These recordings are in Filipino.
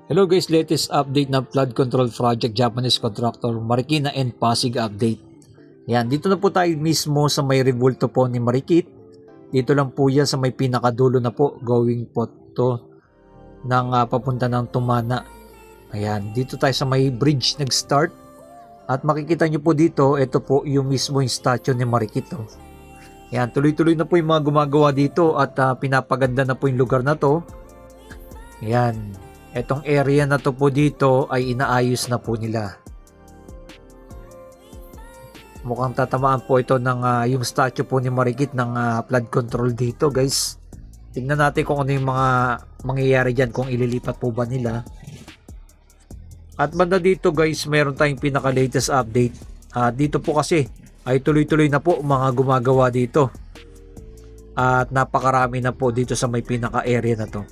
Hello guys, latest update ng flood control project Japanese contractor Marikina and Pasig update. Yan, dito na po tayo mismo sa may rebulto po ni Marikit. Dito lang po yan sa may pinakadulo na po, going po to ng papunta ng Tumana. Ayan, dito tayo sa may bridge nag-start. At makikita nyo po dito, ito po yung mismo yung statue ni Marikit. Oh. Ayan, tuloy-tuloy na po yung mga gumagawa dito at pinapaganda na po yung lugar na to. Ayan. Etong area na to po dito ay inaayos na po nila. Mukhang tatamaan po ito ng yung statue po ni Marikit ng flood control dito guys. Tingnan natin kung ano yung mga mangyayari dyan, kung ililipat po ba nila. At banda dito guys, meron tayong pinaka latest update. Dito po kasi ay tuloy-tuloy na po mga gumagawa dito. At napakarami na po dito sa may pinaka area na to.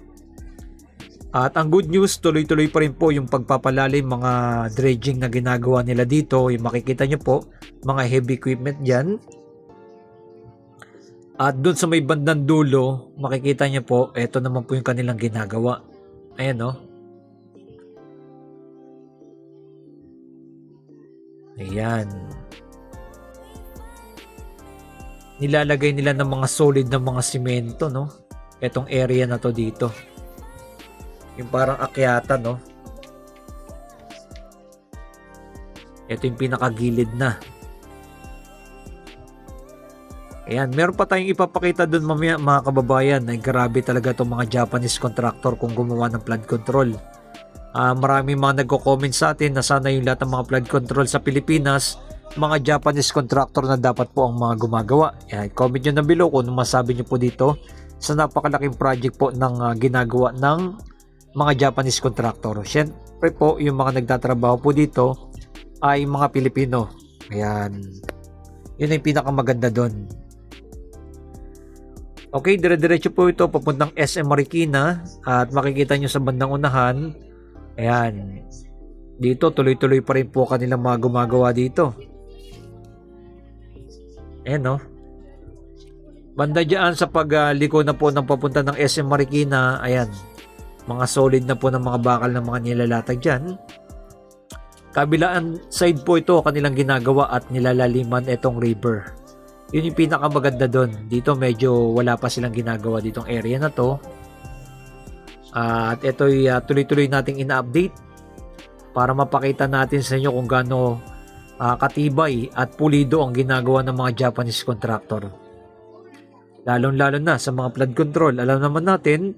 At ang good news, tuloy-tuloy pa rin po yung pagpapalalim, mga dredging na ginagawa nila dito. Yung makikita nyo po, mga heavy equipment dyan. At doon sa may bandang dulo, makikita nyo po, eto naman po yung kanilang ginagawa. Ayan o. Ayan. Nilalagay nila ng mga solid na mga simento, no? Etong area na to dito. Yung parang akyatan, no? Ito yung pinakagilid na. Ayan, meron pa tayong ipapakita dun mamaya mga kababayan. Ay grabe talaga itong mga Japanese contractor kung gumawa ng flood control. Maraming mga nagko-comment sa atin na sana yung lahat ng mga flood control sa Pilipinas, mga Japanese contractor na dapat po ang mga gumagawa. Ayan, comment nyo na below kung masabi nyo po dito sa napakalaking project po ng ginagawa ng mga Japanese contractor. Siyempre po, yung mga nagtatrabaho po dito ay mga Pilipino. Ayan. Yun yung pinakamaganda doon. Okay, dire-diretso po ito papuntang SM Marikina at makikita nyo sa bandang unahan. Ayan. Dito, tuloy-tuloy pa rin po kanilang mga gumagawa dito. Ayan, no? Banda dyan sa pagliko na po ng papunta ng SM Marikina. Ayan. Mga solid na po ng mga bakal ng mga nilalatag dyan. Kabilaan side po ito kanilang ginagawa at nilalaliman itong river. Yun yung pinakamaganda doon. Dito medyo wala pa silang ginagawa ditong area na to. At ito ay tuloy-tuloy nating ina-update para mapakita natin sa inyo kung gaano katibay at pulido ang ginagawa ng mga Japanese contractor. Lalong-lalo na sa mga flood control. Alam naman natin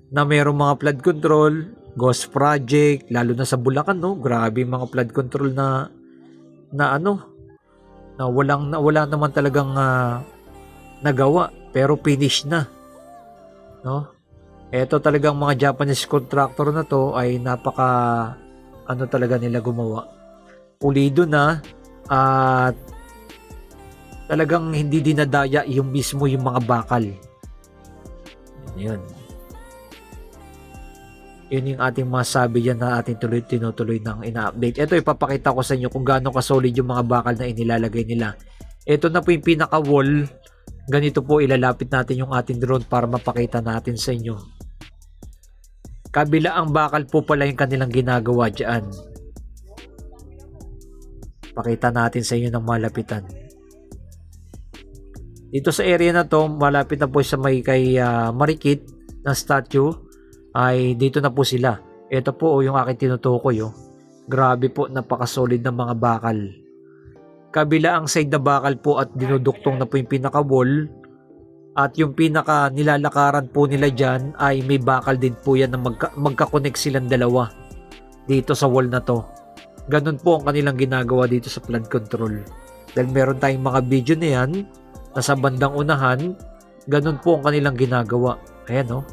na mayroong mga flood control, ghost project, lalo na sa Bulacan, no? Grabe mga flood control na wala naman talagang nagawa, pero finish na, no? Ito talagang mga Japanese contractor na to ay napaka talaga nila gumawa. Pulido na at talagang hindi dinadaya yung mismo yung mga bakal. Yun. Yun yung ating masabi dyan na ating tinutuloy ng ina-update. Ito ipapakita ko sa inyo kung gaano ka-solid yung mga bakal na inilalagay nila. Ito na po yung pinaka-wall. Ganito po ilalapit natin yung ating drone para mapakita natin sa inyo. Kabila ang bakal po pala yung kanilang ginagawa dyan. Pakita natin sa inyo ng malapitan. Dito sa area na to, malapit na po sa may kay Marikit na statue. Ay dito na po sila. Ito po yung aking tinutukoy. Grabe po, napaka-solid ng mga bakal. Kabila ang side na bakal po at dinuduktong na po yung pinaka-wall. At yung pinaka nilalakaran po nila dyan ay may bakal din po yan na magka-connect silang dalawa dito sa wall na to. Ganun po ang kanilang ginagawa dito sa flood control. Dahil meron tayong mga video na yan na sa bandang unahan, ganun po ang kanilang ginagawa. Ayan,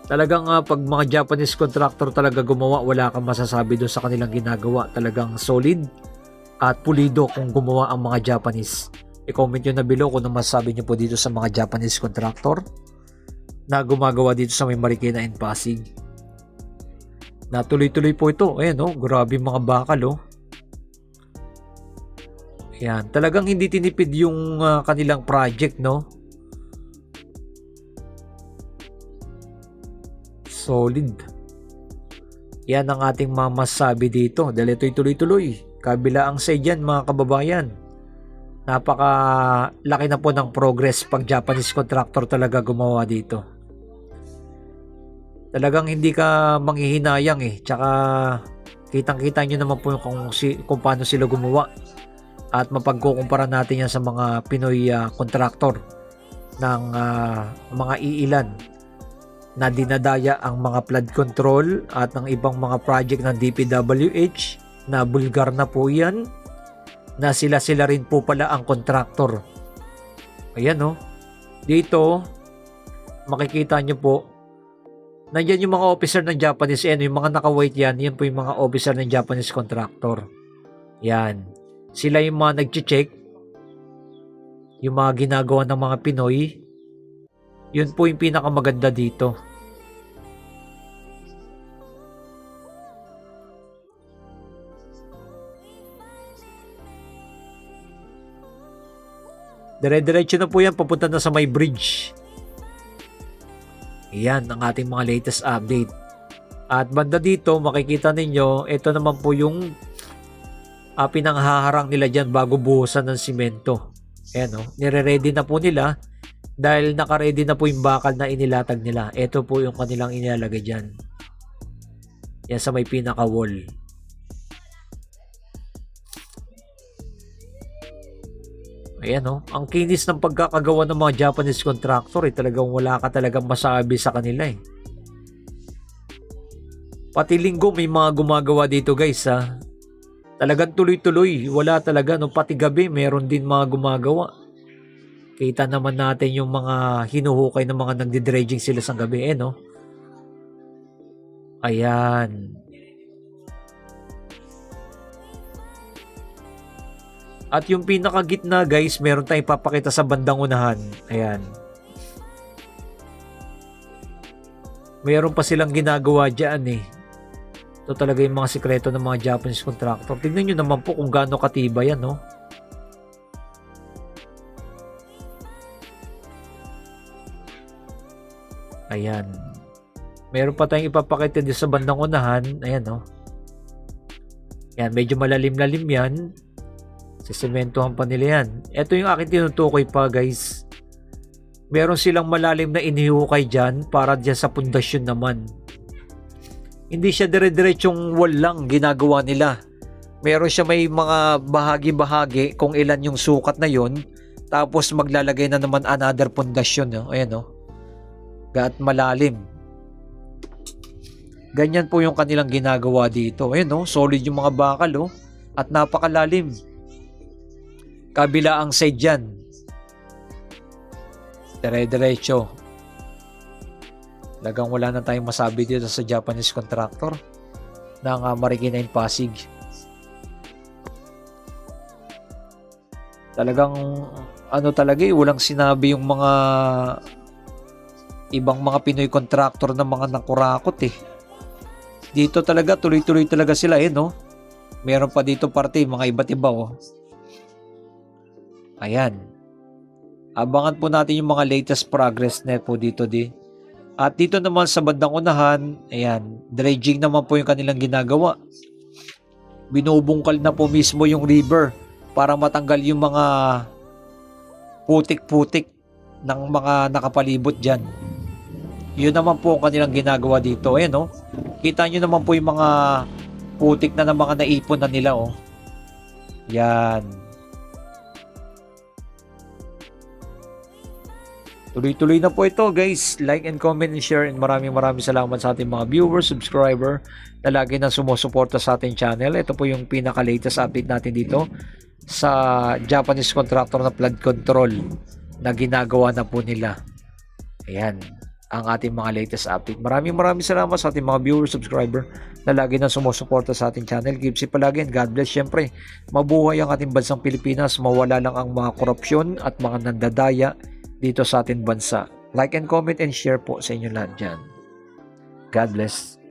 Talagang pag mga Japanese contractor talaga gumawa, wala kang masasabi doon sa kanilang ginagawa. Talagang solid at pulido kung gumawa ang mga Japanese. I-comment nyo na below kung ano masasabi nyo po dito sa mga Japanese contractor na gumagawa dito sa may Marikina and Pasig. Natuloy-tuloy po ito. Ayan, grabe mga bakal, Ayan, talagang hindi tinipid yung kanilang project, Solid. Yan ang ating mamasabi dito dahil ito'y tuloy-tuloy. Kabila ang say dyan mga kababayan. Napaka laki na po ng progress pag Japanese contractor talaga gumawa dito. Talagang hindi ka manghihinayang eh. Tsaka kitang-kita nyo naman po kung paano sila gumawa. At mapagkukumpara natin yan sa mga Pinoy contractor ng mga iilan na dinadaya ang mga flood control at ng ibang mga project ng DPWH na bulgar na po yan. Na sila rin po pala ang contractor. Ayan o. Dito, makikita nyo po, nandiyan yung mga officer ng Japanese, yung mga naka-white yan po yung mga officer ng Japanese contractor. Yan. Sila yung mga nag-check, yung mga ginagawa ng mga Pinoy. Yun po yung pinakamaganda dito. Dire-diretso na po yan, papunta na sa may bridge. Yan ang ating mga latest update. At banda dito, makikita ninyo, ito naman po yung pinanghaharang nila dyan bago buhusan ng simento. Ayan o, nire-ready na po nila dahil naka-ready na po yung bakal na inilatag nila. Ito po yung kanilang inilalagay dyan. Yan sa may pinaka-wall. Ayan o, ang kinis ng pagkakagawa ng mga Japanese contractor talagang wala ka talagang masabi sa kanila eh. Pati linggo may mga gumagawa dito guys ha. Talagang tuloy-tuloy, wala talaga no, pati gabi meron din mga gumagawa. Kita naman natin yung mga hinuhukay ng mga nagdi-dredging sila sa gabi no. Ayan. At yung pinakagitna guys, meron tayong papakita sa bandang unahan. Ayan. Meron pa silang ginagawa dyan eh. Ito talaga yung mga sikreto ng mga Japanese contractor. Tingnan nyo naman po kung gaano katibay yan, no? Ayan. Meron pa tayong ipapakita dito sa bandang unahan. Ayan, no? Ayan, medyo malalim-lalim yan. Sisementohan pa nila yan. Ito yung aking tinutukoy pa guys. Meron silang malalim na inihukay dyan para dyan sa pundasyon naman. Hindi siya dire-diretsong wall lang ginagawa nila. Meron siya may mga bahagi-bahagi kung ilan yung sukat na yon. Tapos maglalagay na naman another pundasyon. No? Ayan o. Gaat malalim. Ganyan po yung kanilang ginagawa dito. Ayan o. Solid yung mga bakal o. At napakalalim. Kabila ang side dyan. Dire-diretso. Talagang wala na tayong masabi dito sa Japanese contractor ng Marikina and Pasig. Talagang talaga walang sinabi yung mga ibang mga Pinoy contractor na mga nakurakot eh. Dito talaga tuloy-tuloy talaga sila no. Meron pa dito parte mga iba't iba oh. Ayan. Abangan po natin yung mga latest progress net po dito di. At dito naman sa bandang unahan, ayan, dredging naman po yung kanilang ginagawa. Binubungkal na po mismo yung river para matanggal yung mga putik-putik ng mga nakapalibot dyan. Yun naman po ang kanilang ginagawa dito. Ayan kita nyo naman po yung mga putik na ng mga naipon na nila Yan. Tuloy-tuloy na po ito guys. Like and comment and share, and maraming salamat sa ating mga viewers, subscriber na lagi na sumusuporta sa ating channel. Ito po yung pinaka-latest update natin dito sa Japanese contractor na flood control na ginagawa na po nila. Ayan ang ating mga latest update. Maraming salamat sa ating mga viewers, subscriber na lagi na sumusuporta sa ating channel. Keep safe palagi and God bless. Syempre, mabuhay ang ating bansang Pilipinas, mawala lang ang mga korupsyon at mga nandadaya dito sa ating bansa. Like and comment and share po sa inyo lahat dyan. God bless.